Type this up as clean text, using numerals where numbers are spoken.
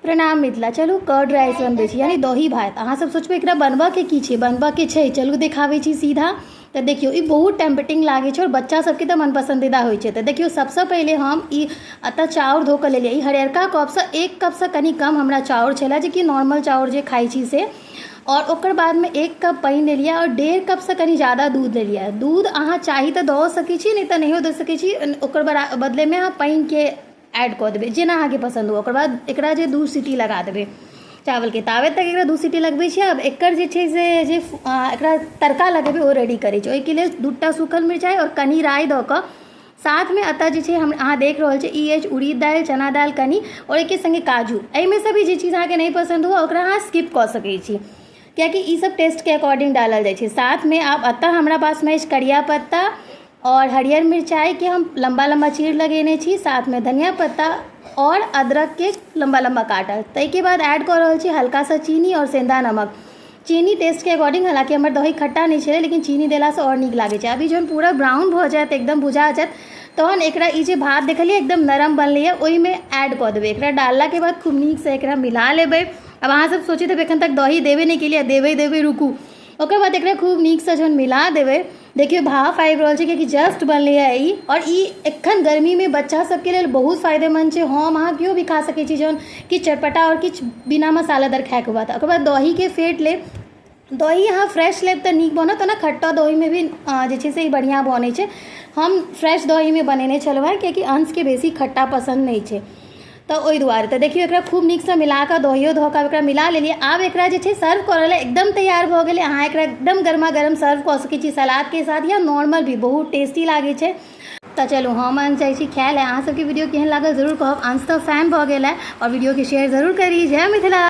प्रणाम मिथिला। चलू curd rice बनबै छी यानी दही भात। अहाँ सब सोचबै एकरा बनबऽ के की छै, बनबऽ के छै, चलू देखाबै छी सीधा। तो देखियो ई बहुत टेम्पटिंग लागे छै और बच्चा सबके तो मन पसंदीदा होइ छै। तो देखियो सबसे पहले हम ई अतः चाउर धो के लेलिए। ई हरियरका कप से 1 कप से कनी कम हमरा चाउर छला, जे कि नॉर्मल चाउर जे खाई छी से। और ओकर बाद में 1 कप पानी ले लिया और 1.5 कप से कनी ज़्यादा दूध ले लिया। दूध अहाँ चाही तो दऽ सकै छी, नहीं तो नहियो दऽ सकै छी। ओकर बदले में अहाँ पानी के ऐड कऽ देबै जेना अहाँके पसंद हो। ओकर बाद एकरा जे 2 सीटी लगा देबै चावल के। तावे तक एकरा 2 सीटी लगबै छी। अब एकर जे छै से एकरा तड़का लगेबै ओ रेडी करै छी। ओहिके लेल 2टा सूखल मिरचाई और कनी राई दऽ कऽ साथ में अतः जे छै हम अहाँ देख रहल छी ई अछि उड़ीद दालि, चना दालि कनी और एके संगे काजू। एहिमे से भी जे चीज़ अहाँके नहीं पसंद हो ओकरा अहाँ स्किप कऽ सकै छी, कियाकि ई सब टेस्ट के अकॉर्डिंग डालल जाइ छै। साथ में आब अतः हमरा पास में अछि करिया पत्ता और हरियर मिरचाई के हम लंबा लंबा चीर लगेने छी। साथ में धनिया पत्ता और अदरक के लंबा लंबा काटल। ताहिके बाद ऐड कऽ रहल छी हल्का सा चीनी और सेंधा नमक। चीनी टेस्ट के अकॉर्डिंग, हालांकि हमर दही खट्टा नहीं छलै लेकिन चीनी देला से और नीक लागे छै। अभी जहन पूरा ब्राउन भऽ जायत, एकदम बुझा जायत, तहन एकरा ई जे भात देखलिए एकदम नरम बनलै ओहि में ऐड कऽ देबै। एकरा डालला के बाद खूब नीक से एकरा मिला लेबै। अब अहाँ सब सोचित हेबै एखन तक दही देबे नहीं केलिए, देबै रुकू। ओकर बाद एकरा खूब नीक से जहन मिला देबै, देखियो भाप आबि रहल छै कियाकि जस्ट बनलै है ई। और ई एखन गर्मी में बच्चा सबके लेल बहुत फायदेमंद छै। हम अहाँ केओ भी खा सकै छी जहन कि चटपटा और किछु बिना मसालादार खाएके बाद। ओकर बाद दही के फेंट लेब। दही अहाँ फ्रेश लेब तऽ नीक बनत, ओना खट्टा दही में भी जे छै से ई बढ़िया बनै छै। हम फ्रेश दही में बनेने छलहुँ है कियाकि अंश के बेसी खट्टा पसंद नहीं छै, तो ओहि दुआरे। तो देखियो एकरा खूब नीक से मिला कऽ दहियो धऽ कऽ एकरा मिला लेलिए। आब एकरा जे छै सर्व करऽ लेल एकदम तैयार भऽ गेलै। अहाँ एकरा एकदम गर्मा गर्म सर्व कऽ सकै छी सलाद के साथ या नॉर्मल भी, बहुत टेस्टी लागे छै। तो चलू हम अंश जाइ छी खाय ले। अहाँ सबके वीडियो केहन लागल जरूर कहब। अंश तो फैन भऽ गेल है और वीडियो के शेयर जरूर करी। जय मिथिला।